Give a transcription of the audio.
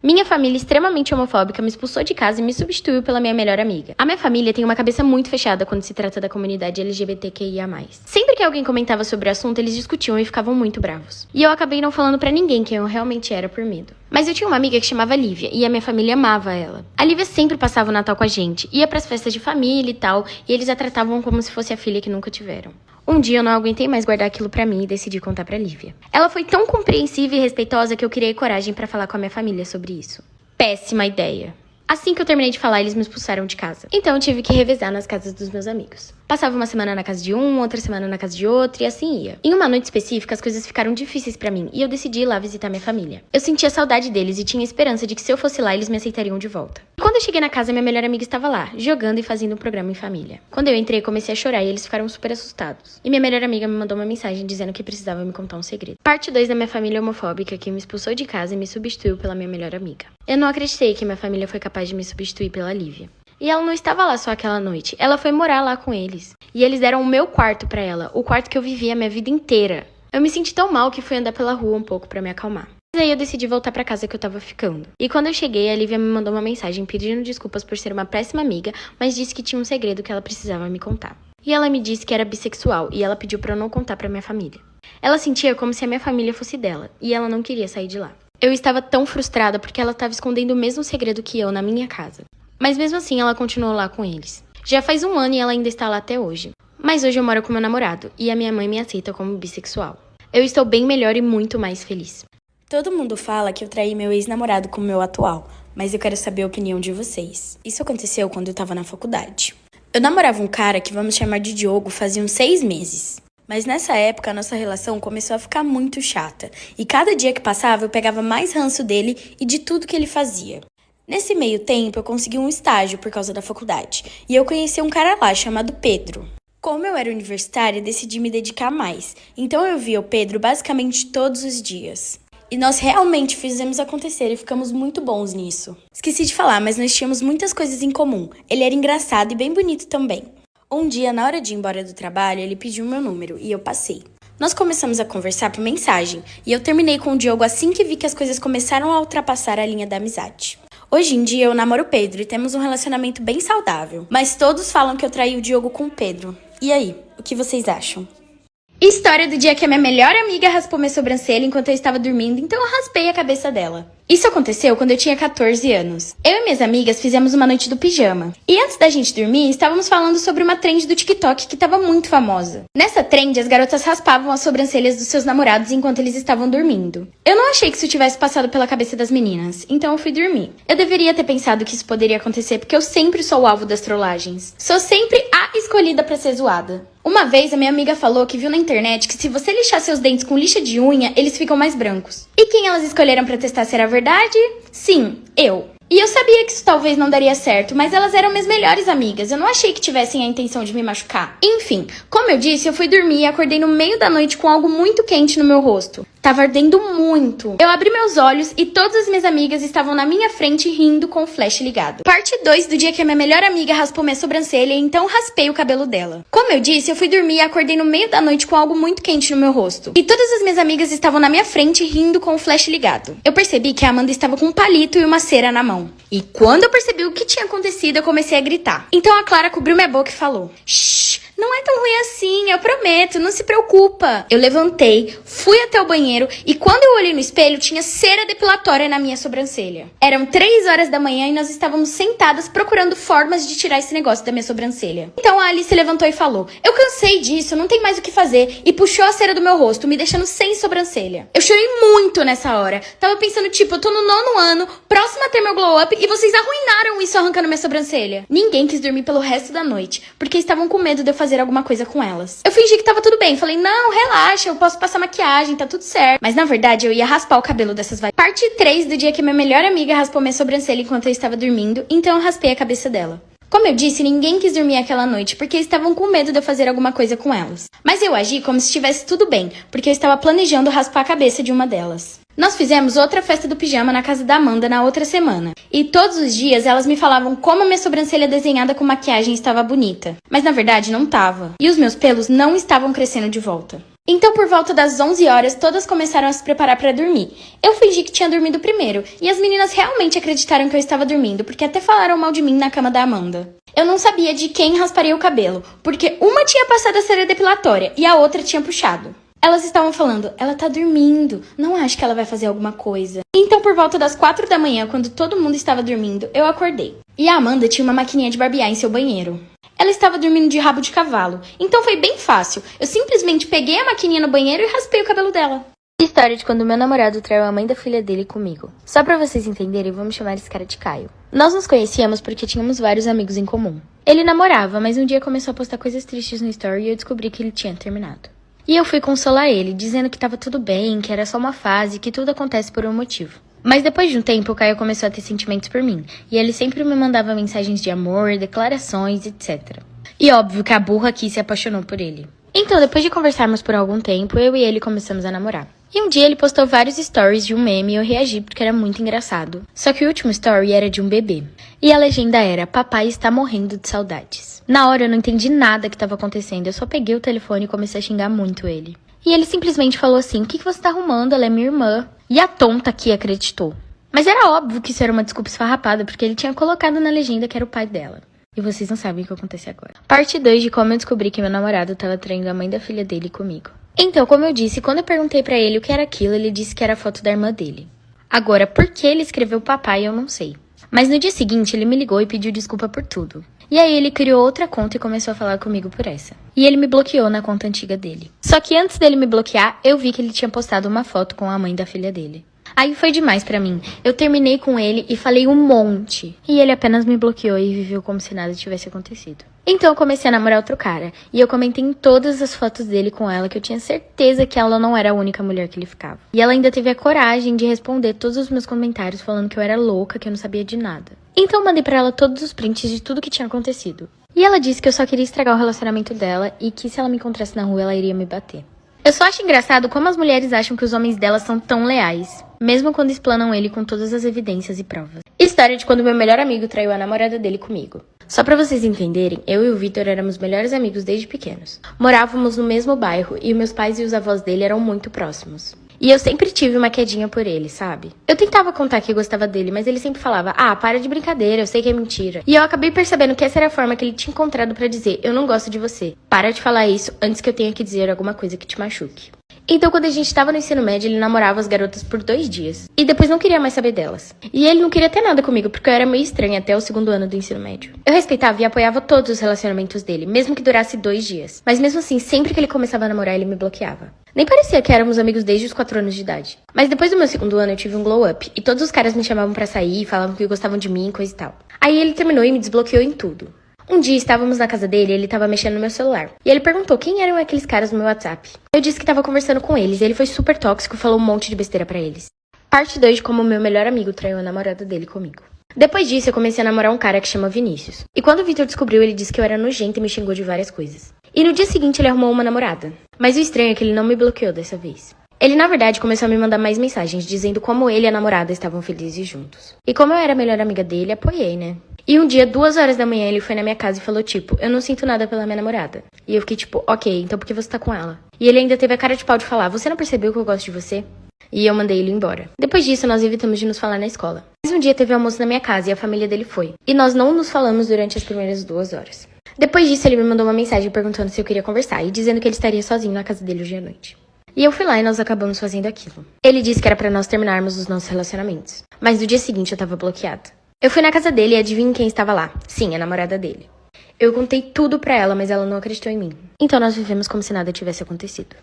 Minha família extremamente homofóbica me expulsou de casa e me substituiu pela minha melhor amiga. A minha família tem uma cabeça muito fechada quando se trata da comunidade LGBTQIA+. Sempre que alguém comentava sobre o assunto, eles discutiam e ficavam muito bravos. E eu acabei não falando pra ninguém quem eu realmente era por medo. Mas eu tinha uma amiga que chamava Lívia, e a minha família amava ela. A Lívia sempre passava o Natal com a gente, ia pras festas de família e tal, e eles a tratavam como se fosse a filha que nunca tiveram. Um dia eu não aguentei mais guardar aquilo pra mim e decidi contar pra Lívia. Ela foi tão compreensiva e respeitosa que eu criei coragem pra falar com a minha família sobre isso. Péssima ideia. Assim que eu terminei de falar, eles me expulsaram de casa. Então eu tive que revezar nas casas dos meus amigos. Passava uma semana na casa de um, outra semana na casa de outro e assim ia. Em uma noite específica, as coisas ficaram difíceis pra mim e eu decidi ir lá visitar minha família. Eu sentia saudade deles e tinha esperança de que se eu fosse lá, eles me aceitariam de volta. E quando eu cheguei na casa, minha melhor amiga estava lá, jogando e fazendo um programa em família. Quando eu entrei, comecei a chorar e eles ficaram super assustados. E minha melhor amiga me mandou uma mensagem dizendo que precisava me contar um segredo. Parte 2 da minha família homofóbica que me expulsou de casa e me substituiu pela minha melhor amiga. Eu não acreditei que minha família foi capaz de me substituir pela Lívia. E ela não estava lá só aquela noite, ela foi morar lá com eles. E eles deram o meu quarto pra ela, o quarto que eu vivia a minha vida inteira. Eu me senti tão mal que fui andar pela rua um pouco pra me acalmar. Mas aí eu decidi voltar pra casa que eu tava ficando. E quando eu cheguei, a Lívia me mandou uma mensagem pedindo desculpas por ser uma péssima amiga, mas disse que tinha um segredo que ela precisava me contar. E ela me disse que era bissexual e ela pediu pra eu não contar pra minha família. Ela sentia como se a minha família fosse dela, e ela não queria sair de lá. Eu estava tão frustrada porque ela estava escondendo o mesmo segredo que eu na minha casa. Mas mesmo assim, ela continuou lá com eles. Já faz 1 ano e ela ainda está lá até hoje. Mas hoje eu moro com meu namorado e a minha mãe me aceita como bissexual. Eu estou bem melhor e muito mais feliz. Todo mundo fala que eu traí meu ex-namorado com o meu atual, mas eu quero saber a opinião de vocês. Isso aconteceu quando eu tava na faculdade. Eu namorava um cara que vamos chamar de Diogo fazia uns 6 meses. Mas nessa época, a nossa relação começou a ficar muito chata. E cada dia que passava, eu pegava mais ranço dele e de tudo que ele fazia. Nesse meio tempo, eu consegui um estágio por causa da faculdade. E eu conheci um cara lá, chamado Pedro. Como eu era universitária, decidi me dedicar mais. Então eu via o Pedro basicamente todos os dias. E nós realmente fizemos acontecer e ficamos muito bons nisso. Esqueci de falar, mas nós tínhamos muitas coisas em comum. Ele era engraçado e bem bonito também. Um dia, na hora de ir embora do trabalho, ele pediu meu número e eu passei. Nós começamos a conversar por mensagem e eu terminei com o Diogo assim que vi que as coisas começaram a ultrapassar a linha da amizade. Hoje em dia eu namoro o Pedro e temos um relacionamento bem saudável, mas todos falam que eu traí o Diogo com o Pedro. E aí, o que vocês acham? História do dia que a minha melhor amiga raspou minha sobrancelha enquanto eu estava dormindo, então eu raspei a cabeça dela. Isso aconteceu quando eu tinha 14 anos. Eu e minhas amigas fizemos uma noite do pijama. E antes da gente dormir, estávamos falando sobre uma trend do TikTok que estava muito famosa. Nessa trend, as garotas raspavam as sobrancelhas dos seus namorados enquanto eles estavam dormindo. Eu não achei que isso tivesse passado pela cabeça das meninas, então eu fui dormir. Eu deveria ter pensado que isso poderia acontecer porque eu sempre sou o alvo das trollagens. Sou sempre a escolhida pra ser zoada. Uma vez, a minha amiga falou que viu na internet que se você lixar seus dentes com lixa de unha, eles ficam mais brancos. E quem elas escolheram pra testar se era verdade? Sim, eu. E eu sabia que isso talvez não daria certo, mas elas eram minhas melhores amigas. Eu não achei que tivessem a intenção de me machucar. Enfim, como eu disse, eu fui dormir e acordei no meio da noite com algo muito quente no meu rosto. Tava ardendo muito. Eu abri meus olhos e todas as minhas amigas estavam na minha frente rindo com o flash ligado. Parte 2 do dia que a minha melhor amiga raspou minha sobrancelha e então raspei o cabelo dela. Como eu disse, eu fui dormir e acordei no meio da noite com algo muito quente no meu rosto. E todas as minhas amigas estavam na minha frente rindo com o flash ligado. Eu percebi que a Amanda estava com um palito e uma cera na mão. E quando eu percebi o que tinha acontecido, eu comecei a gritar. Então a Clara cobriu minha boca e falou: "Shh, não é tão ruim assim, eu prometo, não se preocupa." Eu levantei, fui até o banheiro e quando eu olhei no espelho, tinha cera depilatória na minha sobrancelha. Eram 3 horas da manhã e nós estávamos sentadas procurando formas de tirar esse negócio da minha sobrancelha. Então a Alice levantou e falou: "Eu cansei disso, não tem mais o que fazer." E puxou a cera do meu rosto, me deixando sem sobrancelha. Eu chorei muito nessa hora. Tava pensando, tipo, eu tô no 9º ano, próxima a ter meu glow up e vocês arruinaram isso arrancando minha sobrancelha. Ninguém quis dormir pelo resto da noite, porque estavam com medo de eu fazer alguma coisa com elas. Eu fingi que tava tudo bem, falei: "Não, relaxa, eu posso passar maquiagem, tá tudo certo." Mas na verdade eu ia raspar o cabelo dessas vai. Parte 3 do dia que minha melhor amiga raspou minha sobrancelha enquanto eu estava dormindo, então eu raspei a cabeça dela. Como eu disse, ninguém quis dormir aquela noite porque estavam com medo de eu fazer alguma coisa com elas. Mas eu agi como se estivesse tudo bem, porque eu estava planejando raspar a cabeça de uma delas. Nós fizemos outra festa do pijama na casa da Amanda na outra semana. E todos os dias elas me falavam como a minha sobrancelha desenhada com maquiagem estava bonita. Mas na verdade não tava. E os meus pelos não estavam crescendo de volta. Então, por volta das 11 horas, todas começaram a se preparar pra dormir. Eu fingi que tinha dormido primeiro, e as meninas realmente acreditaram que eu estava dormindo, porque até falaram mal de mim na cama da Amanda. Eu não sabia de quem rasparia o cabelo, porque uma tinha passado a cera depilatória e a outra tinha puxado. Elas estavam falando, ela tá dormindo, não acho que ela vai fazer alguma coisa. Então, por volta das 4 da manhã, quando todo mundo estava dormindo, eu acordei. E a Amanda tinha uma maquininha de barbear em seu banheiro. Ela estava dormindo de rabo de cavalo, então foi bem fácil. Eu simplesmente peguei a maquininha no banheiro e raspei o cabelo dela. História de quando meu namorado traiu a mãe da filha dele comigo. Só pra vocês entenderem, vamos chamar esse cara de Caio. Nós nos conhecíamos porque tínhamos vários amigos em comum. Ele namorava, mas um dia começou a postar coisas tristes no story e eu descobri que ele tinha terminado. E eu fui consolar ele, dizendo que tava tudo bem, que era só uma fase, que tudo acontece por um motivo. Mas depois de um tempo, o Caio começou a ter sentimentos por mim, e ele sempre me mandava mensagens de amor, declarações, etc. E óbvio que a burra aqui se apaixonou por ele. Então, depois de conversarmos por algum tempo, eu e ele começamos a namorar. E um dia ele postou vários stories de um meme e eu reagi porque era muito engraçado. Só que o último story era de um bebê. E a legenda era, papai está morrendo de saudades. Na hora eu não entendi nada que estava acontecendo, eu só peguei o telefone e comecei a xingar muito ele. E ele simplesmente falou assim, o que você tá arrumando? Ela é minha irmã. E a tonta aqui acreditou. Mas era óbvio que isso era uma desculpa esfarrapada, porque ele tinha colocado na legenda que era o pai dela. E vocês não sabem o que acontece agora. Parte 2 de como eu descobri que meu namorado estava traindo a mãe da filha dele comigo. Então, como eu disse, quando eu perguntei pra ele o que era aquilo, ele disse que era a foto da irmã dele. Agora, por que ele escreveu papai, eu não sei. Mas no dia seguinte, ele me ligou e pediu desculpa por tudo. E aí ele criou outra conta e começou a falar comigo por essa. E ele me bloqueou na conta antiga dele. Só que antes dele me bloquear, eu vi que ele tinha postado uma foto com a mãe da filha dele. Aí foi demais pra mim. Eu terminei com ele e falei um monte. E ele apenas me bloqueou e viveu como se nada tivesse acontecido. Então eu comecei a namorar outro cara. E eu comentei em todas as fotos dele com ela que eu tinha certeza que ela não era a única mulher que ele ficava. E ela ainda teve a coragem de responder todos os meus comentários falando que eu era louca, que eu não sabia de nada. Então eu mandei pra ela todos os prints de tudo que tinha acontecido. E ela disse que eu só queria estragar o relacionamento dela e que se ela me encontrasse na rua ela iria me bater. Eu só acho engraçado como as mulheres acham que os homens delas são tão leais, mesmo quando explanam ele com todas as evidências e provas. História de quando meu melhor amigo traiu a namorada dele comigo. Só pra vocês entenderem, eu e o Vitor éramos melhores amigos desde pequenos. Morávamos no mesmo bairro e meus pais e os avós dele eram muito próximos. E eu sempre tive uma quedinha por ele, sabe? Eu tentava contar que eu gostava dele, mas ele sempre falava, para de brincadeira, eu sei que é mentira. E eu acabei percebendo que essa era a forma que ele tinha encontrado pra dizer, eu não gosto de você. Para de falar isso antes que eu tenha que dizer alguma coisa que te machuque. Então, quando a gente tava no ensino médio, ele namorava as garotas por 2 dias. E depois não queria mais saber delas. E ele não queria ter nada comigo, porque eu era meio estranha até o 2º ano do ensino médio. Eu respeitava e apoiava todos os relacionamentos dele, mesmo que durasse 2 dias. Mas mesmo assim, sempre que ele começava a namorar, ele me bloqueava. Nem parecia que éramos amigos desde os 4 anos de idade. Mas depois do meu 2º ano, eu tive um glow up. E todos os caras me chamavam pra sair, falavam que gostavam de mim, coisa e tal. Aí ele terminou e me desbloqueou em tudo. Um dia estávamos na casa dele e ele estava mexendo no meu celular. E ele perguntou quem eram aqueles caras no meu WhatsApp. Eu disse que estava conversando com eles e ele foi super tóxico e falou um monte de besteira pra eles. Parte 2 de como meu melhor amigo traiu a namorada dele comigo. Depois disso, eu comecei a namorar um cara que chama Vinícius. E quando o Vitor descobriu, ele disse que eu era nojenta e me xingou de várias coisas. E no dia seguinte, ele arrumou uma namorada. Mas o estranho é que ele não me bloqueou dessa vez. Ele, na verdade, começou a me mandar mais mensagens, dizendo como ele e a namorada estavam felizes juntos. E como eu era a melhor amiga dele, apoiei, né? E um dia, 2 horas da manhã, ele foi na minha casa e falou, tipo, eu não sinto nada pela minha namorada. E eu fiquei tipo, ok, então por que você tá com ela? E ele ainda teve a cara de pau de falar, você não percebeu que eu gosto de você? E eu mandei ele embora. Depois disso, nós evitamos de nos falar na escola. Mas um dia teve almoço na minha casa e a família dele foi. E nós não nos falamos durante as primeiras 2 horas. Depois disso, ele me mandou uma mensagem perguntando se eu queria conversar e dizendo que ele estaria sozinho na casa dele hoje à noite. E eu fui lá e nós acabamos fazendo aquilo. Ele disse que era pra nós terminarmos os nossos relacionamentos. Mas no dia seguinte eu tava bloqueada. Eu fui na casa dele e adivinha quem estava lá? Sim, a namorada dele. Eu contei tudo pra ela, mas ela não acreditou em mim. Então nós vivemos como se nada tivesse acontecido.